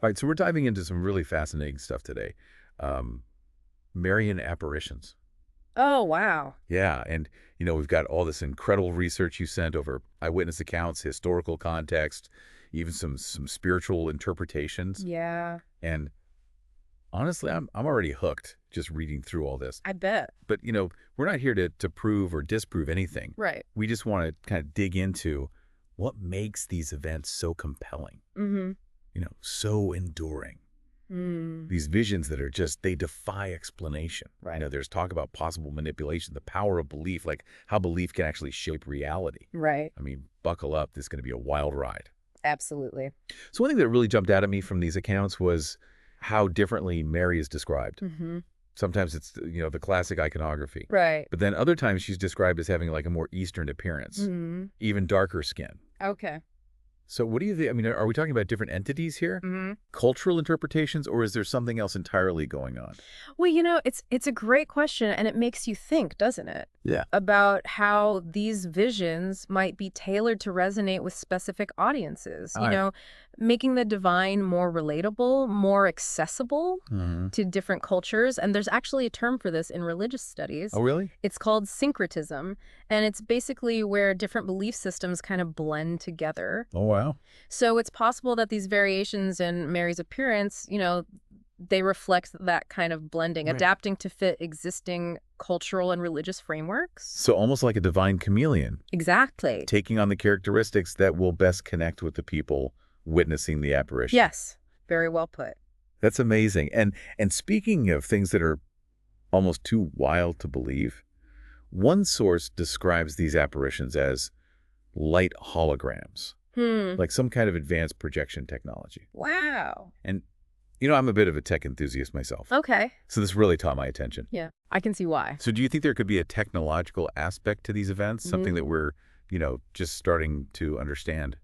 All right, so we're diving into some really fascinating stuff today. Um, Marian Apparitions. Oh, wow. Yeah, and we've got all this incredible research you sent over eyewitness accounts, historical context, even some spiritual interpretations. Yeah, And honestly, I'm already hooked just reading through all this. I bet. But we're not here to prove or disprove anything. Right. We just want to kind of dig into what makes these events so compelling, Mm-hmm. so enduring. Mm. These visions that are just, they defy explanation. Right. There's talk about possible manipulation, the power of belief, like how belief can actually shape reality. Right. I mean, buckle up. This is going to be a wild ride. Absolutely. So one thing that really jumped out at me from these accounts was how differently Mary is described. Mm-hmm. Sometimes it's, the classic iconography. Right. But then other times she's described as having like a more Eastern appearance, Mm-hmm. even darker skin. Okay. So what do you think? I mean, are we talking about different entities here? Mm-hmm. Cultural interpretations, or is there something else entirely going on? Well, it's a great question, and it makes you think, doesn't it? Yeah. About how these visions might be tailored to resonate with specific audiences, All right. making the divine more relatable, more accessible Mm-hmm. to different cultures. And there's actually a term for this in religious studies. Oh, really? It's called syncretism, and it's basically where different belief systems kind of blend together. Oh, wow. So it's possible that these variations in Mary's appearance, they reflect that kind of blending, Right. adapting to fit existing cultural and religious frameworks. So almost like a divine chameleon, Exactly. taking on the characteristics that will best connect with the people witnessing the apparition. Yes. Very well put. That's amazing. And speaking of things that are almost too wild to believe, one source describes these apparitions as light holograms, like some kind of advanced projection technology. Wow. And, I'm a bit of a tech enthusiast myself, Okay. so this really caught my attention. Yeah. I can see why. So do you think there could be a technological aspect to these events, something that we're, just starting to understand?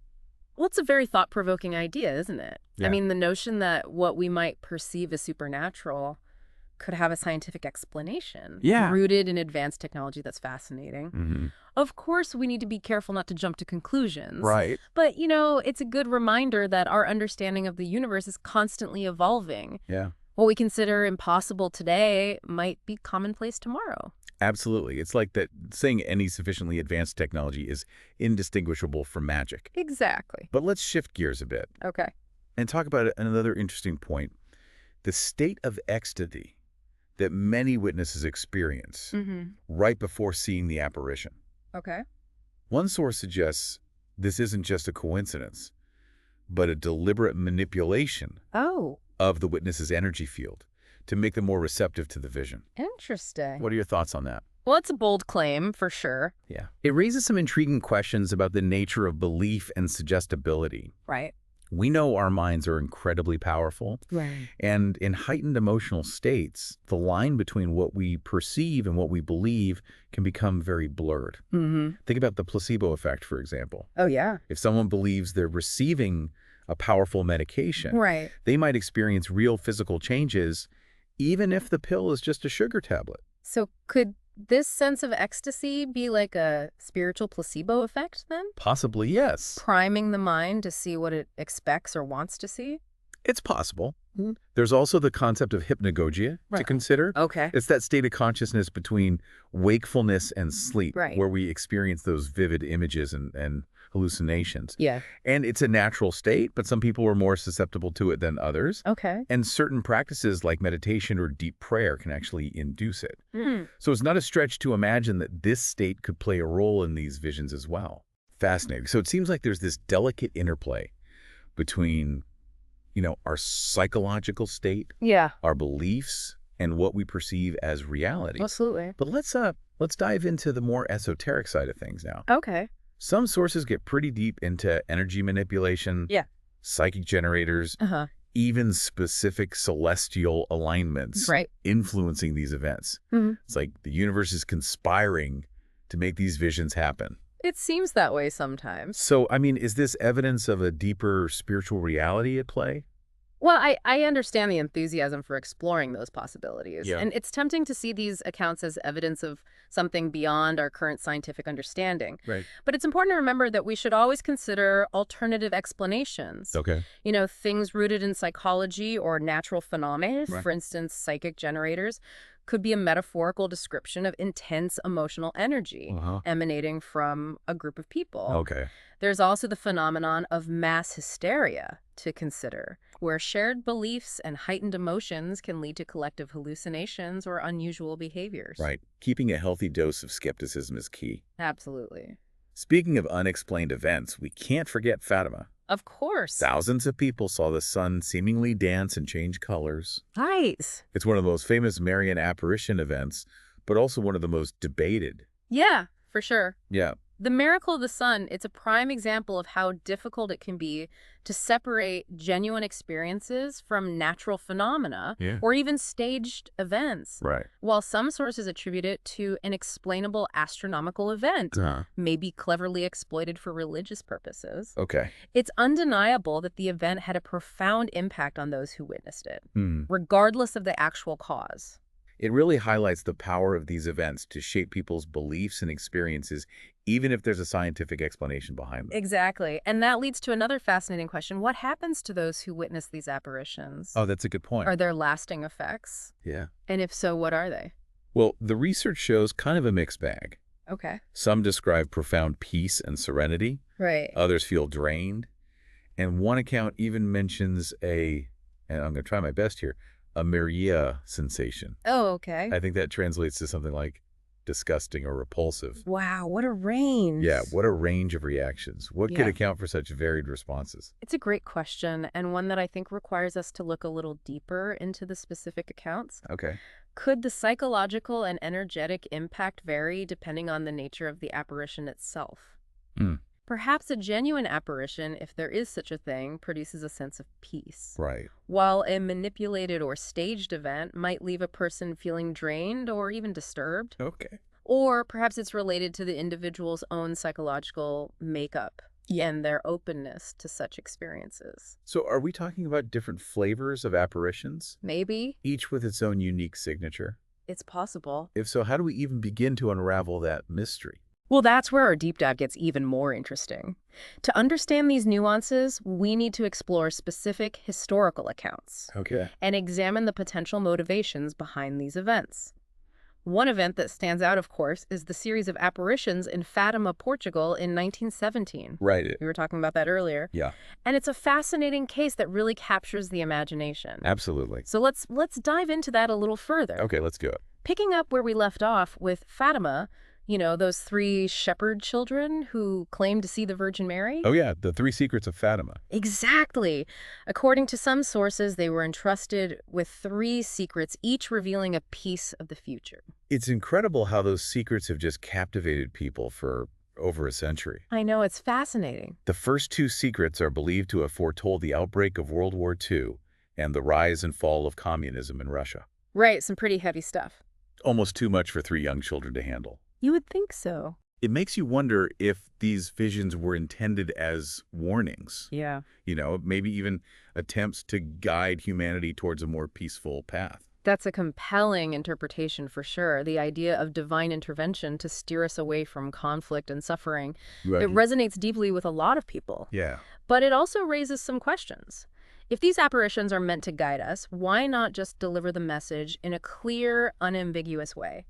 Well, it's a very thought-provoking idea, isn't it? Yeah. I mean, the notion that what we might perceive as supernatural could have a scientific explanation. Yeah. Rooted in advanced technology. That's fascinating. Mm-hmm. Of course, we need to be careful not to jump to conclusions. Right. But, it's a good reminder that our understanding of the universe is constantly evolving. Yeah. What we consider impossible today might be commonplace tomorrow. Absolutely. It's like that saying any sufficiently advanced technology is indistinguishable from magic. Exactly. But let's shift gears a bit Okay. and talk about another interesting point. The state of ecstasy that many witnesses experience Mm-hmm. right before seeing the apparition. Okay. One source suggests this isn't just a coincidence, but a deliberate manipulation Oh, of the witness's energy field to make them more receptive to the vision. interesting. What are your thoughts on that? Well, it's a bold claim, for sure. Yeah. It raises some intriguing questions about the nature of belief and suggestibility. Right. We know our minds are incredibly powerful, Right. and in heightened emotional states, the line between what we perceive and what we believe can become very blurred. Mm-hmm. Think about the placebo effect, for example. Oh, yeah. If someone believes they're receiving a powerful medication, Right. they might experience real physical changes, even if the pill is just a sugar tablet. So could this sense of ecstasy be like a spiritual placebo effect then? Possibly, yes. Priming the mind to see what it expects or wants to see? It's possible. Mhm. There's also the concept of hypnagogia to Right. consider. Okay. It's that state of consciousness between wakefulness and sleep, Right. where we experience those vivid images and hallucinations. Yeah. And it's a natural state, but some people are more susceptible to it than others. Okay. And certain practices like meditation or deep prayer can actually induce it. Mm. So it's not a stretch to imagine that this state could play a role in these visions as well. Fascinating. So it seems like there's this delicate interplay between, our psychological state, Yeah. our beliefs, and what we perceive as reality. Absolutely. But let's dive into the more esoteric side of things now. Okay. Some sources get pretty deep into energy manipulation, Yeah. psychic generators, Uh-huh. even specific celestial alignments Right. influencing these events. Mhm. It's like the universe is conspiring to make these visions happen. It seems that way sometimes. So, I mean, is this evidence of a deeper spiritual reality at play? Well, I understand the enthusiasm for exploring those possibilities, Yeah. and it's tempting to see these accounts as evidence of something beyond our current scientific understanding. Right. But it's important to remember that we should always consider alternative explanations. Okay. Things rooted in psychology or natural phenomena, Right. for instance, psychic generators, could be a metaphorical description of intense emotional energy Uh-huh. emanating from a group of people. Okay. There's also the phenomenon of mass hysteria to consider, where shared beliefs and heightened emotions can lead to collective hallucinations or unusual behaviors. Right. Keeping a healthy dose of skepticism is key. Absolutely. Speaking of unexplained events, we can't forget Fatima. Of course. Thousands of people saw the sun seemingly dance and change colors. Right. It's one of the most famous Marian apparition events, but also one of the most debated. Yeah, for sure. Yeah. The miracle of the sun, it's a prime example of how difficult it can be to separate genuine experiences from natural phenomena Yeah. or even staged events. Right. While some sources attribute it to an explainable astronomical event, maybe cleverly exploited for religious purposes, Okay. it's undeniable that the event had a profound impact on those who witnessed it, Hmm. regardless of the actual cause. It really highlights the power of these events to shape people's beliefs and experiences, even if there's a scientific explanation behind them. Exactly. And that leads to another fascinating question. What happens to those who witness these apparitions? Oh, that's a good point. Are there lasting effects? Yeah. And if so, what are they? Well, the research shows kind of a mixed bag. Okay. Some describe profound peace and serenity. Right. Others feel drained. And one account even mentions and I'm going to try my best here, a Maria sensation. Oh, okay. I think that translates to something like disgusting or repulsive. Wow, what a range. Yeah, what a range of reactions. What could Yeah. account for such varied responses? It's a great question, and one that I think requires us to look a little deeper into the specific accounts. Okay. Could the psychological and energetic impact vary depending on the nature of the apparition itself? Hmm. Perhaps a genuine apparition, if there is such a thing, produces a sense of peace, Right. while a manipulated or staged event might leave a person feeling drained or even disturbed. Okay. Or perhaps it's related to the individual's own psychological makeup and their openness to such experiences. So are we talking about different flavors of apparitions, Maybe each with its own unique signature? it's possible. If so, how do we even begin to unravel that mystery? Well, that's where our deep dive gets even more interesting. To understand these nuances, we need to explore specific historical accounts Okay. and examine the potential motivations behind these events. One event that stands out, of course, is the series of apparitions in Fatima, Portugal in 1917. Right. We were talking about that earlier. Yeah, And it's a fascinating case that really captures the imagination. absolutely. So let's dive into that a little further. Okay, let's do it. Picking up where we left off with Fatima, those 3 shepherd children who claimed to see the Virgin Mary? Oh yeah, the 3 secrets of Fatima. Exactly. According to some sources, they were entrusted with 3 secrets, each revealing a piece of the future. It's incredible how those secrets have just captivated people for over a century. I know, it's fascinating. The first 2 secrets are believed to have foretold the outbreak of World War II and the rise and fall of communism in Russia. Right, some pretty heavy stuff. Almost too much for 3 young children to handle. You would think so. It makes you wonder if these visions were intended as warnings, Yeah. maybe even attempts to guide humanity towards a more peaceful path. That's a compelling interpretation for sure. The idea of divine intervention to steer us away from conflict and suffering. It resonates deeply with a lot of people. Yeah. But it also raises some questions. If these apparitions are meant to guide us, why not just deliver the message in a clear, unambiguous way?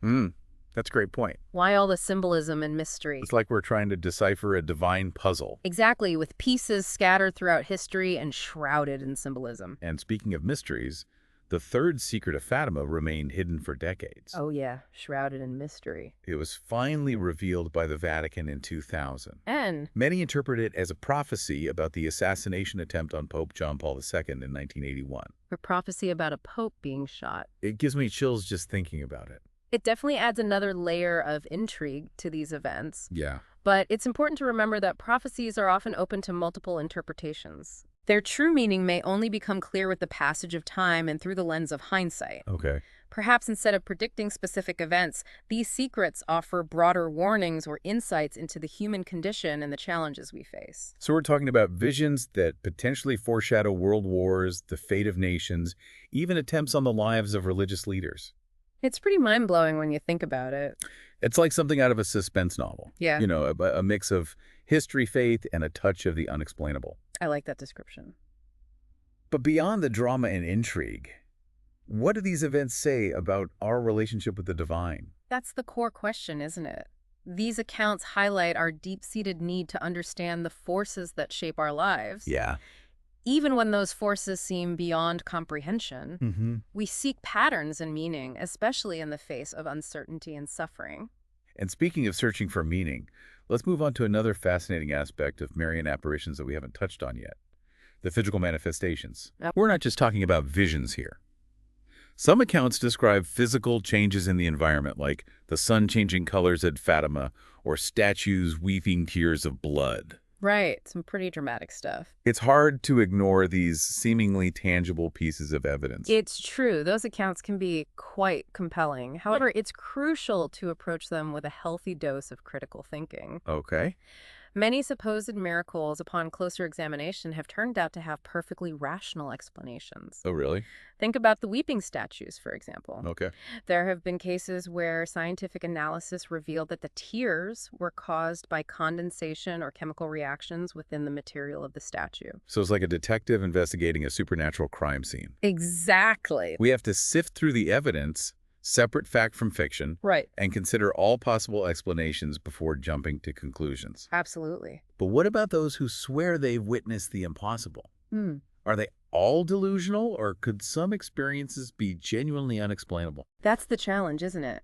That's a great point. Why all the symbolism and mystery? It's like we're trying to decipher a divine puzzle. Exactly, with pieces scattered throughout history and shrouded in symbolism. And speaking of mysteries, the 3rd secret of Fatima remained hidden for decades. Oh yeah, shrouded in mystery. It was finally revealed by the Vatican in 2000. And Many interpret it as a prophecy about the assassination attempt on Pope John Paul II in 1981. a prophecy about a pope being shot. It gives me chills just thinking about it. It definitely adds another layer of intrigue to these events. Yeah. But it's important to remember that prophecies are often open to multiple interpretations. Their true meaning may only become clear with the passage of time and through the lens of hindsight. Okay. Perhaps instead of predicting specific events, these secrets offer broader warnings or insights into the human condition and the challenges we face. So we're talking about visions that potentially foreshadow world wars, the fate of nations, even attempts on the lives of religious leaders. It's pretty mind-blowing when you think about it. It's like something out of a suspense novel. Yeah. You know, a mix of history, faith, and a touch of the unexplainable. I like that description. But beyond the drama and intrigue, what do these events say about our relationship with the divine? That's the core question, isn't it? These accounts highlight our deep-seated need to understand the forces that shape our lives. Yeah. Even when those forces seem beyond comprehension, Mm-hmm. we seek patterns and meaning, especially in the face of uncertainty and suffering. And speaking of searching for meaning, let's move on to another fascinating aspect of Marian apparitions that we haven't touched on yet. The physical manifestations. Yep. We're not just talking about visions here. Some accounts describe physical changes in the environment, like the sun changing colors at Fatima or statues weeping tears of blood. Right, some pretty dramatic stuff. It's hard to ignore these seemingly tangible pieces of evidence. It's true, those accounts can be quite compelling. However, it's crucial to approach them with a healthy dose of critical thinking. Okay. Many supposed miracles, upon closer examination, have turned out to have perfectly rational explanations. Oh, really? Think about the weeping statues, for example. Okay. There have been cases where scientific analysis revealed that the tears were caused by condensation or chemical reactions within the material of the statue. So it's like a detective investigating a supernatural crime scene. Exactly. We have to sift through the evidence, separate fact from fiction, Right. and consider all possible explanations before jumping to conclusions. Absolutely. But what about those who swear they've witnessed the impossible? Hmm. Are they all delusional, or could some experiences be genuinely unexplainable? That's the challenge, isn't it?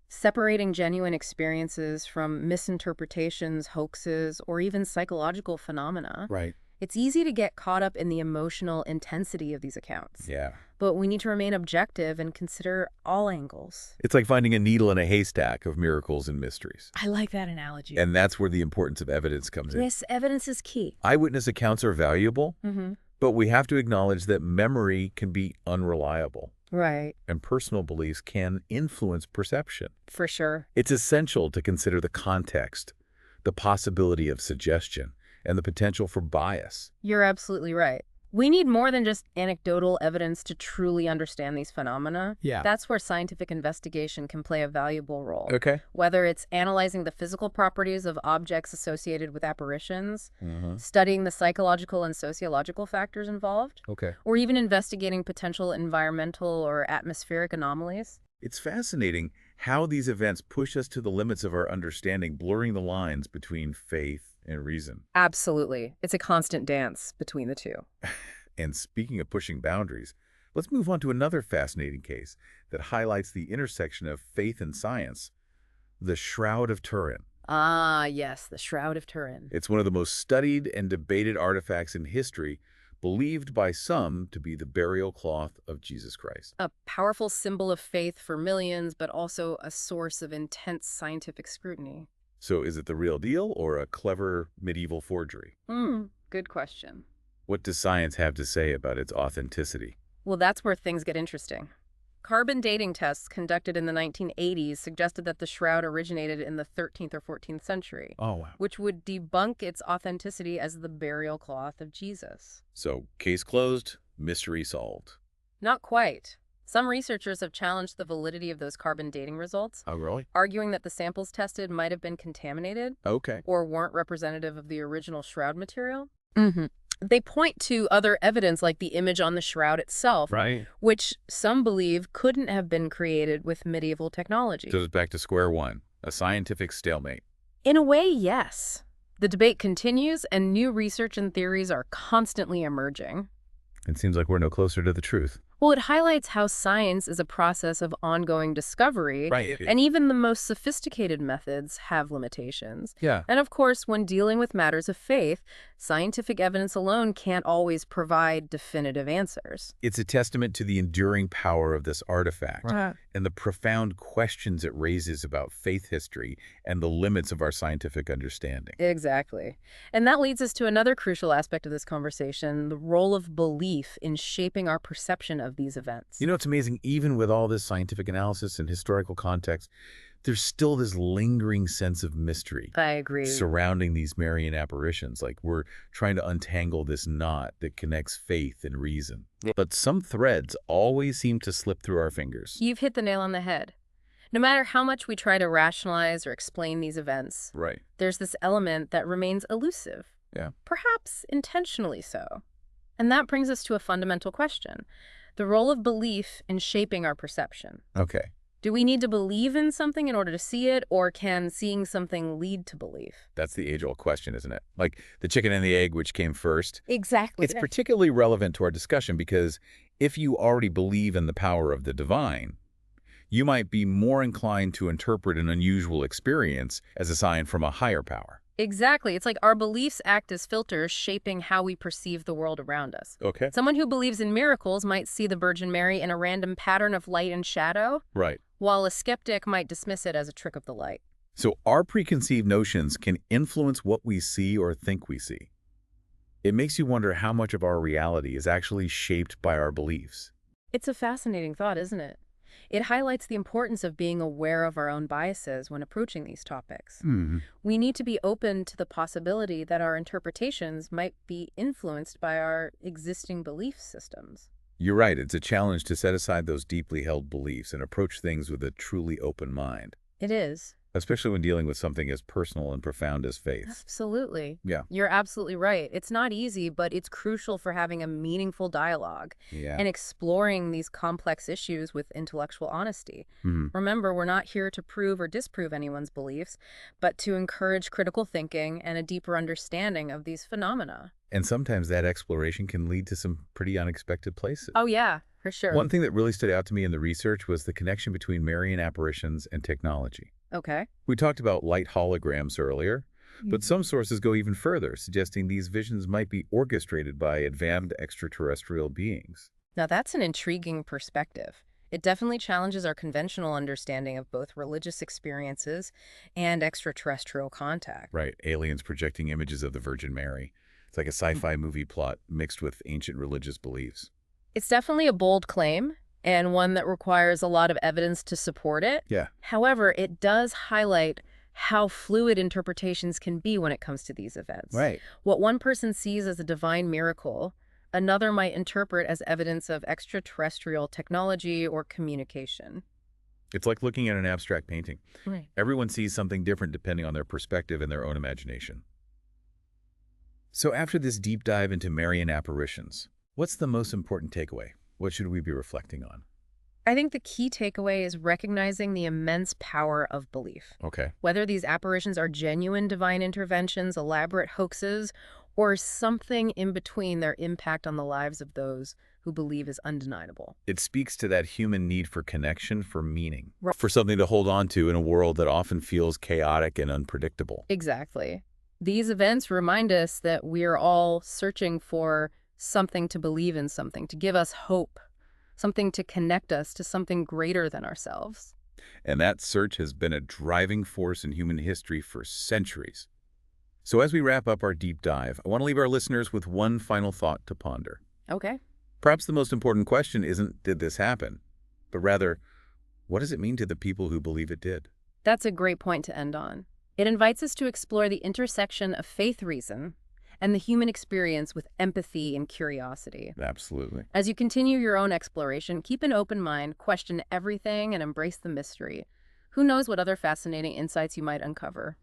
Separating genuine experiences from misinterpretations, hoaxes, or even psychological phenomena. Right. It's easy to get caught up in the emotional intensity of these accounts. Yeah. But we need to remain objective and consider all angles. It's like finding a needle in a haystack of miracles and mysteries. I like that analogy. And that's where the importance of evidence comes in. Yes, evidence is key. Eyewitness accounts are valuable, Mm-hmm. but we have to acknowledge that memory can be unreliable, Right, and personal beliefs can influence perception. for sure. It's essential to consider the context, the possibility of suggestion, and the potential for bias. You're absolutely right. We need more than just anecdotal evidence to truly understand these phenomena. Yeah. That's where scientific investigation can play a valuable role. Okay. Whether it's analyzing the physical properties of objects associated with apparitions, Mm-hmm. studying the psychological and sociological factors involved, Okay. or even investigating potential environmental or atmospheric anomalies. It's fascinating how these events push us to the limits of our understanding, blurring the lines between faith and reason. Absolutely. It's a constant dance between the two. And speaking of pushing boundaries, let's move on to another fascinating case that highlights the intersection of faith and science, the Shroud of Turin. Ah, yes, the Shroud of Turin. It's one of the most studied and debated artifacts in history, believed by some to be the burial cloth of Jesus Christ. A powerful symbol of faith for millions, but also a source of intense scientific scrutiny. So is it the real deal or a clever medieval forgery? Good question. What does science have to say about its authenticity? Well, that's where things get interesting. Carbon dating tests conducted in the 1980s suggested that the shroud originated in the 13th or 14th century, Oh, wow. which would debunk its authenticity as the burial cloth of Jesus. So case closed, mystery solved. Not quite. Some researchers have challenged the validity of those carbon dating results, Oh, really? arguing that the samples tested might have been contaminated Okay. or weren't representative of the original shroud material. They point to other evidence like the image on the shroud itself, Right. which some believe couldn't have been created with medieval technology. So it's back to square one, a scientific stalemate. In a way, yes. The debate continues, and new research and theories are constantly emerging. It seems like we're no closer to the truth. Well, it highlights how science is a process of ongoing discovery, Right. and even the most sophisticated methods have limitations. Yeah. And of course, when dealing with matters of faith, scientific evidence alone can't always provide definitive answers. It's a testament to the enduring power of this artifact Right. and the profound questions it raises about faith history and the limits of our scientific understanding. Exactly. And that leads us to another crucial aspect of this conversation, the role of belief in shaping our perception of these events. You know, it's amazing, even with all this scientific analysis and historical context, there's still this lingering sense of mystery I agree. surrounding these Marian apparitions. Like we're trying to untangle this knot that connects faith and reason. But some threads always seem to slip through our fingers. You've hit the nail on the head. No matter how much we try to rationalize or explain these events, Right. there's this element that remains elusive. Yeah. Perhaps intentionally so. And that brings us to a fundamental question: the role of belief in shaping our perception. Okay. Do we need to believe in something in order to see it, or can seeing something lead to belief? That's the age-old question, isn't it? Like the chicken and the egg, which came first. Exactly. It's particularly relevant to our discussion because if you already believe in the power of the divine, you might be more inclined to interpret an unusual experience as a sign from a higher power. Exactly. It's like our beliefs act as filters shaping how we perceive the world around us. Okay. Someone who believes in miracles might see the Virgin Mary in a random pattern of light and shadow, Right. while a skeptic might dismiss it as a trick of the light. So our preconceived notions can influence what we see or think we see. It makes you wonder how much of our reality is actually shaped by our beliefs. It's a fascinating thought, isn't it? It highlights the importance of being aware of our own biases when approaching these topics. We need to be open to the possibility that our interpretations might be influenced by our existing belief systems. You're right. It's a challenge to set aside those deeply held beliefs and approach things with a truly open mind, It is. especially when dealing with something as personal and profound as faith. Absolutely. Yeah. You're absolutely right. It's not easy, but it's crucial for having a meaningful dialogue Yeah. and exploring these complex issues with intellectual honesty. Mhm. Remember, we're not here to prove or disprove anyone's beliefs, but to encourage critical thinking and a deeper understanding of these phenomena. And sometimes that exploration can lead to some pretty unexpected places. Oh, yeah, for sure. One thing that really stood out to me in the research was the connection between Marian apparitions and technology. Okay. We talked about light holograms earlier, but some sources go even further, suggesting these visions might be orchestrated by advanced extraterrestrial beings. Now, that's an intriguing perspective. It definitely challenges our conventional understanding of both religious experiences and extraterrestrial contact. Right, aliens projecting images of the Virgin Mary. It's like a sci-fi movie plot mixed with ancient religious beliefs. It's definitely a bold claim, and one that requires a lot of evidence to support it. Yeah. However, it does highlight how fluid interpretations can be when it comes to these events. Right. What one person sees as a divine miracle, another might interpret as evidence of extraterrestrial technology or communication. It's like looking at an abstract painting. Right. Everyone sees something different depending on their perspective and their own imagination. So after this deep dive into Marian apparitions, what's the most important takeaway? What should we be reflecting on? I think the key takeaway is recognizing the immense power of belief. Okay. Whether these apparitions are genuine divine interventions, elaborate hoaxes, or something in between, their impact on the lives of those who believe is undeniable. It speaks to that human need for connection, for meaning, Right. for something to hold on to in a world that often feels chaotic and unpredictable. Exactly. These events remind us that we are all searching for something to believe in, something to give us hope, something to connect us to something greater than ourselves. And that search has been a driving force in human history for centuries. So as we wrap up our deep dive, I want to leave our listeners with one final thought to ponder. Okay. Perhaps the most important question isn't, did this happen? But rather, what does it mean to the people who believe it did? That's a great point to end on. It invites us to explore the intersection of faith reason and the human experience with empathy and curiosity. Absolutely. As you continue your own exploration, keep an open mind, question everything, and embrace the mystery. Who knows what other fascinating insights you might uncover?